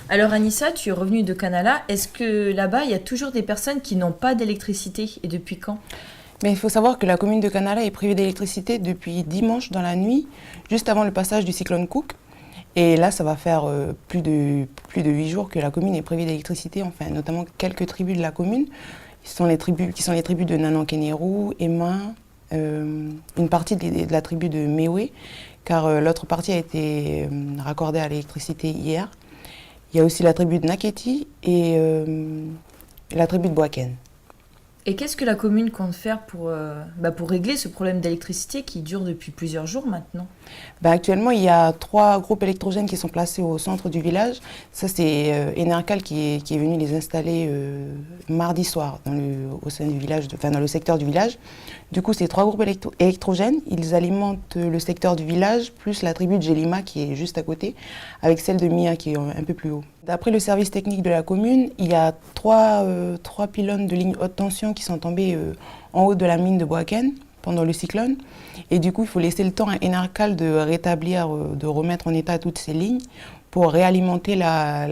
Alors Anissa, tu es revenue de Canala. Est-ce que là-bas, il y a toujours des personnes qui n'ont pas d'électricité et depuis quand? Mais il faut savoir que la commune de Canala est privée d'électricité depuis dimanche dans la nuit, juste avant le passage du cyclone Cook. Et là, ça va faire plus de 8 jours que la commune est privée d'électricité, enfin, notamment quelques tribus de la commune, qui sont les tribus de Nanankeneru, Emma, une partie de la tribu de Mewe, car l'autre partie a été raccordée à l'électricité hier. Il y a aussi la tribu de Naketi et la tribu de Boaken. Et qu'est-ce que la commune compte faire pour régler ce problème d'électricité qui dure depuis plusieurs jours maintenant? Actuellement, il y a 3 groupes électrogènes qui sont placés au centre du village. Ça, c'est Enercal qui est venu les installer mardi soir au sein du village, dans le secteur du village. Du coup, ces 3 groupes électrogènes, ils alimentent le secteur du village, plus la tribu de Jelima qui est juste à côté, avec celle de Mia qui est un peu plus haut. D'après le service technique de la commune, il y a 3 pylônes de ligne haute tension qui sont tombés en haut de la mine de Boaken pendant le cyclone. Et du coup, il faut laisser le temps à Enercal de rétablir, de remettre en état toutes ces lignes pour réalimenter la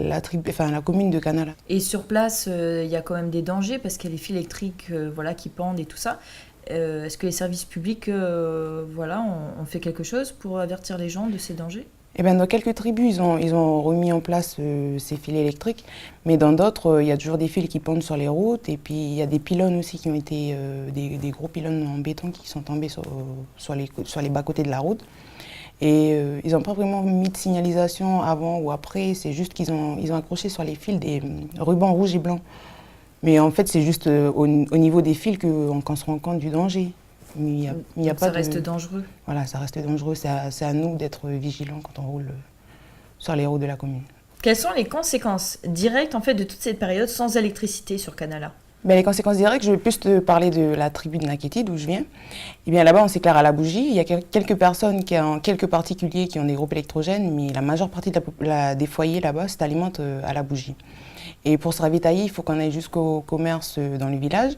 commune de Canala. Et sur place, il y a quand même des dangers parce qu'il y a les fils électriques qui pendent et tout ça. Est-ce que les services publics ont fait quelque chose pour avertir les gens de ces dangers? Dans quelques tribus, ils ont remis en place ces fils électriques, mais dans d'autres, il y a toujours des fils qui pendent sur les routes, et puis il y a des pylônes aussi qui ont été, des gros pylônes en béton qui sont tombés sur les bas-côtés de la route. Et ils n'ont pas vraiment mis de signalisation avant ou après, c'est juste qu'ils ont accroché sur les fils des rubans rouges et blancs. Mais en fait, c'est juste au niveau des fils qu'on se rend compte du danger. Mais il y a pas ça reste dangereux. Voilà, ça reste dangereux. C'est à nous d'être vigilants quand on roule sur les routes de la commune. Quelles sont les conséquences directes de toute cette période sans électricité sur Canala? Les conséquences directes, je vais plus te parler de la tribu de Naketi, d'où je viens. Là-bas, on s'éclaire à la bougie. Il y a quelques personnes, quelques particuliers qui ont des groupes électrogènes, mais la majeure partie des foyers là-bas s'alimentent à la bougie. Et pour se ravitailler, il faut qu'on aille jusqu'au commerce dans le village.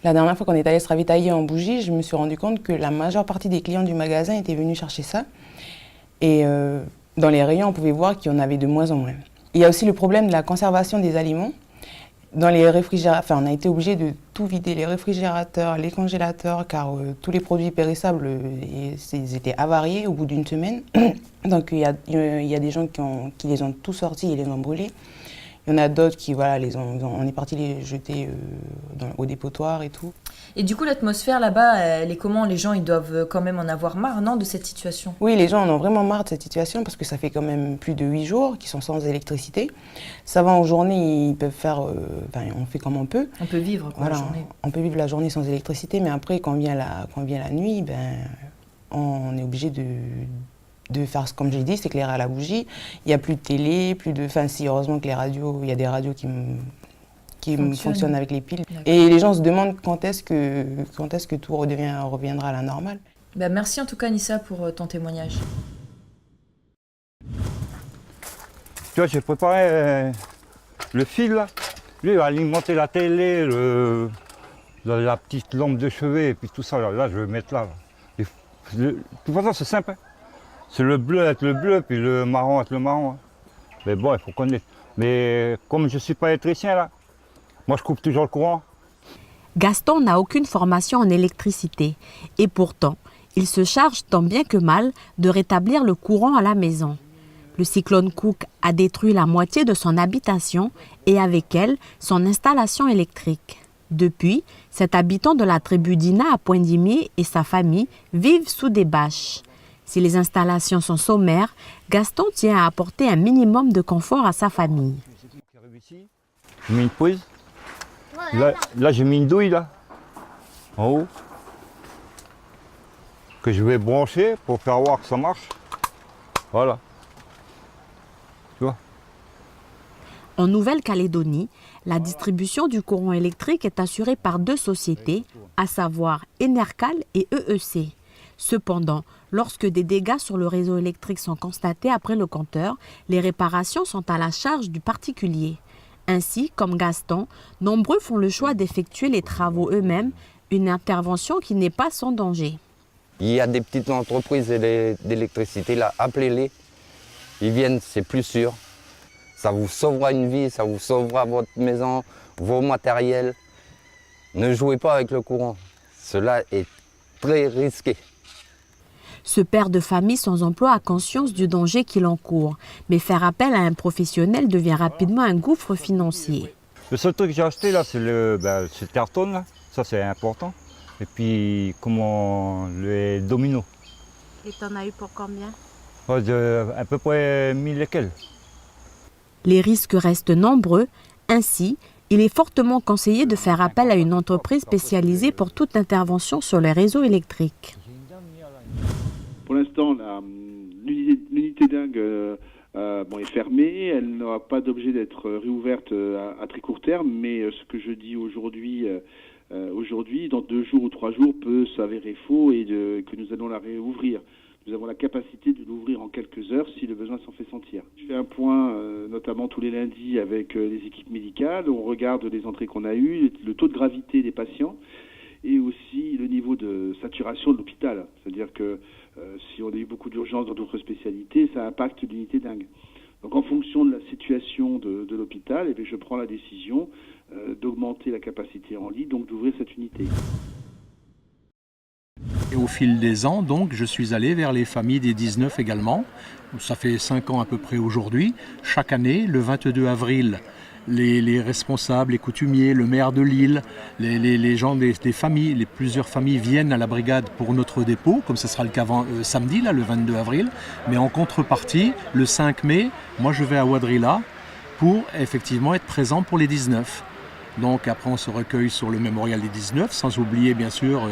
La dernière fois qu'on est allé se ravitailler en bougie, je me suis rendu compte que la majeure partie des clients du magasin étaient venus chercher ça. Et dans les rayons, on pouvait voir qu'il y en avait de moins en moins. Il y a aussi le problème de la conservation des aliments. Dans les réfrigérateurs, on a été obligé de tout vider, les réfrigérateurs, les congélateurs, car tous les produits périssables ils étaient avariés au bout d'une semaine. Donc il y a des gens qui les ont tous sortis et les ont brûlés. Il y en a d'autres qui, on est parti les jeter au dépotoir et tout. Et du coup, l'atmosphère là-bas, elle est comment? Les gens, ils doivent quand même en avoir marre, non, de cette situation? Oui, les gens en ont vraiment marre de cette situation parce que ça fait quand même plus de 8 jours qu'ils sont sans électricité. Ça va en journée, ils peuvent faire, on fait comme on peut. On peut vivre la journée. On peut vivre la journée sans électricité, mais après, quand vient la nuit, on est obligé de faire comme j'ai dit, s'éclairer à la bougie. Il n'y a plus de télé, si heureusement que les radios, il y a des radios qui fonctionnent avec les piles. Et les gens se demandent quand est-ce que tout reviendra à la normale. Merci en tout cas Anissa pour ton témoignage. Tu vois, j'ai préparé le fil là. Lui, il va alimenter la télé, la petite lampe de chevet et puis tout ça. Là, je vais mettre là. De toute façon, c'est simple. Hein. C'est le bleu avec le bleu, puis le marron avec le marron. Hein. Mais bon, il faut connaître. Mais comme je ne suis pas électricien, là, moi je coupe toujours le courant. Gaston n'a aucune formation en électricité. Et pourtant, il se charge tant bien que mal de rétablir le courant à la maison. Le cyclone Cook a détruit la moitié de son habitation et avec elle, son installation électrique. Depuis, cet habitant de la tribu d'Ina à Poindimier et sa famille vivent sous des bâches. Si les installations sont sommaires, Gaston tient à apporter un minimum de confort à sa famille. J'ai mis une prise. Là j'ai mis une douille là, en haut, que je vais brancher pour faire voir que ça marche. Voilà. Tu vois. En Nouvelle-Calédonie, la distribution du courant électrique est assurée par 2 sociétés, à savoir Enercal et EEC. Cependant, lorsque des dégâts sur le réseau électrique sont constatés après le compteur, les réparations sont à la charge du particulier. Ainsi, comme Gaston, nombreux font le choix d'effectuer les travaux eux-mêmes, une intervention qui n'est pas sans danger. Il y a des petites entreprises d'électricité, là, appelez-les. Ils viennent, c'est plus sûr. Ça vous sauvera une vie, ça vous sauvera votre maison, vos matériels. Ne jouez pas avec le courant. Cela est très risqué. Ce père de famille sans emploi a conscience du danger qu'il encourt, mais faire appel à un professionnel devient rapidement un gouffre financier. Le seul truc que j'ai acheté là, c'est le carton là. Ça c'est important. Et puis les dominos. Et t'en as eu pour combien? À peu près 1000 et quelques. Les risques restent nombreux. Ainsi, il est fortement conseillé de faire appel à une entreprise spécialisée pour toute intervention sur les réseaux électriques. Pour l'instant, l'unité dingue est fermée. Elle n'aura pas d'objet d'être réouverte à très court terme. Mais ce que je dis aujourd'hui, dans 2 jours ou 3 jours, peut s'avérer faux et que nous allons la réouvrir. Nous avons la capacité de l'ouvrir en quelques heures si le besoin s'en fait sentir. Je fais un point, notamment tous les lundis, avec les équipes médicales. On regarde les entrées qu'on a eues, le taux de gravité des patients et aussi le niveau de saturation de l'hôpital. C'est-à-dire que si on a eu beaucoup d'urgences dans d'autres spécialités, ça impacte l'unité dingue. Donc en fonction de la situation de l'hôpital, je prends la décision d'augmenter la capacité en lit, donc d'ouvrir cette unité. Et au fil des ans, donc, je suis allé vers les familles des 19 également. Ça fait 5 ans à peu près aujourd'hui. Chaque année, le 22 avril, les responsables, les coutumiers, le maire de Lille, les gens des familles, plusieurs familles viennent à la brigade pour notre dépôt, comme ce sera le cas samedi, là, le 22 avril. Mais en contrepartie, le 5 mai, moi je vais à Wadrilla pour effectivement être présent pour les 19. Donc après on se recueille sur le mémorial des 19, sans oublier bien sûr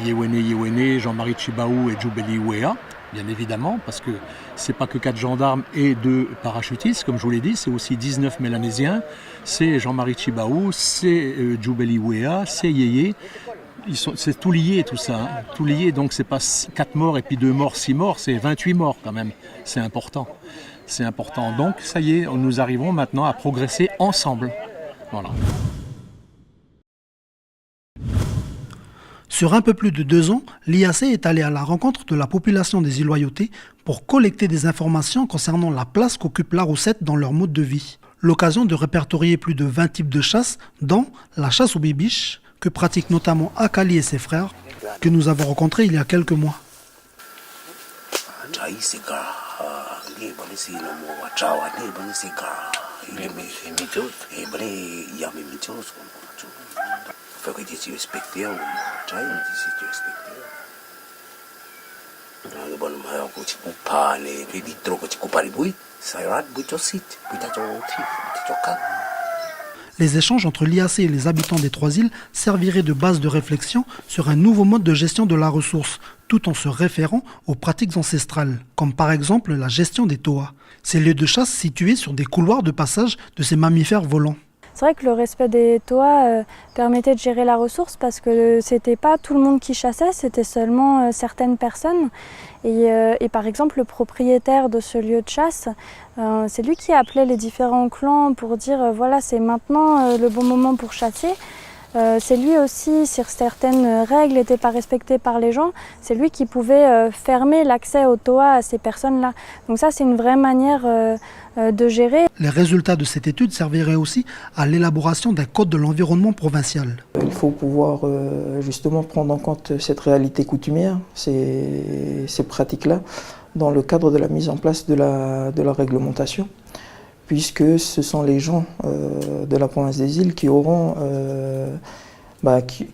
Yewene, Jean-Marie Chibaou et Djoubeli Wea, bien évidemment, parce que c'est pas que 4 gendarmes et 2 parachutistes, comme je vous l'ai dit, c'est aussi 19 Mélanésiens, c'est Jean-Marie Chibaou, c'est Djoubeli Wea, c'est Yeye. C'est tout lié tout ça, hein. Tout lié, donc c'est pas 4 morts et puis 2 morts, 6 morts, c'est 28 morts quand même, c'est important. C'est important, donc ça y est, nous arrivons maintenant à progresser ensemble. Voilà. Sur un peu plus de 2 ans, l'IAC est allé à la rencontre de la population des îles Loyauté pour collecter des informations concernant la place qu'occupe la roussette dans leur mode de vie. L'occasion de répertorier plus de 20 types de chasse, dont la chasse aux bibiches, que pratiquent notamment Akali et ses frères, que nous avons rencontrés il y a quelques mois. Les échanges entre l'IAC et les habitants des 3 îles serviraient de base de réflexion sur un nouveau mode de gestion de la ressource, tout en se référant aux pratiques ancestrales, comme par exemple la gestion des toas, ces lieux de chasse situés sur des couloirs de passage de ces mammifères volants. C'est vrai que le respect des toas permettait de gérer la ressource parce que c'était pas tout le monde qui chassait, c'était seulement certaines personnes. Et par exemple, le propriétaire de ce lieu de chasse, c'est lui qui appelait les différents clans pour dire voilà, c'est maintenant le bon moment pour chasser. C'est lui aussi, si certaines règles n'étaient pas respectées par les gens, c'est lui qui pouvait fermer l'accès au toa à ces personnes-là. Donc ça, c'est une vraie manière de gérer. Les résultats de cette étude serviraient aussi à l'élaboration d'un code de l'environnement provincial. Il faut pouvoir justement prendre en compte cette réalité coutumière, ces pratiques-là, dans le cadre de la mise en place de la réglementation, puisque ce sont les gens de la province des îles qui auront,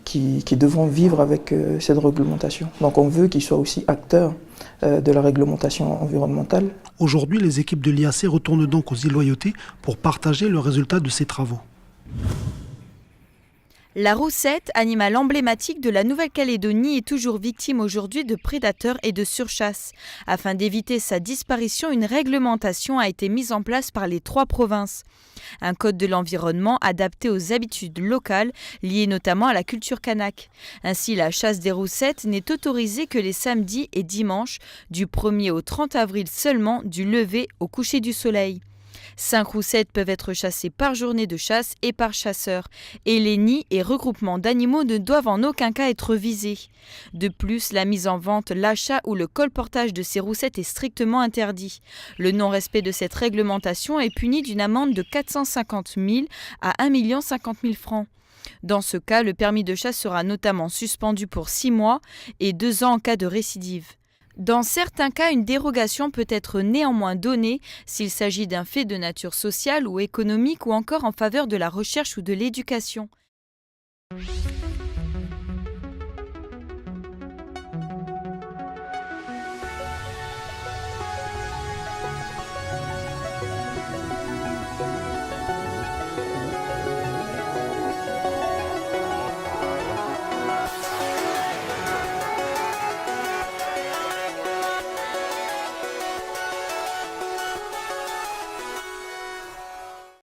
qui devront vivre avec cette réglementation. Donc on veut qu'ils soient aussi acteurs de la réglementation environnementale. Aujourd'hui, les équipes de l'IAC retournent donc aux îles Loyauté pour partager le résultat de ces travaux. La roussette, animal emblématique de la Nouvelle-Calédonie, est toujours victime aujourd'hui de prédateurs et de surchasse. Afin d'éviter sa disparition, une réglementation a été mise en place par les 3 provinces. Un code de l'environnement adapté aux habitudes locales, liées notamment à la culture kanak. Ainsi, la chasse des roussettes n'est autorisée que les samedis et dimanches, du 1er au 30 avril seulement, du lever au coucher du soleil. 5 roussettes peuvent être chassées par journée de chasse et par chasseur. Et les nids et regroupements d'animaux ne doivent en aucun cas être visés. De plus, la mise en vente, l'achat ou le colportage de ces roussettes est strictement interdit. Le non-respect de cette réglementation est puni d'une amende de 450 000 à 1 050 000 francs. Dans ce cas, le permis de chasse sera notamment suspendu pour 6 mois et 2 ans en cas de récidive. Dans certains cas, une dérogation peut être néanmoins donnée s'il s'agit d'un fait de nature sociale ou économique ou encore en faveur de la recherche ou de l'éducation.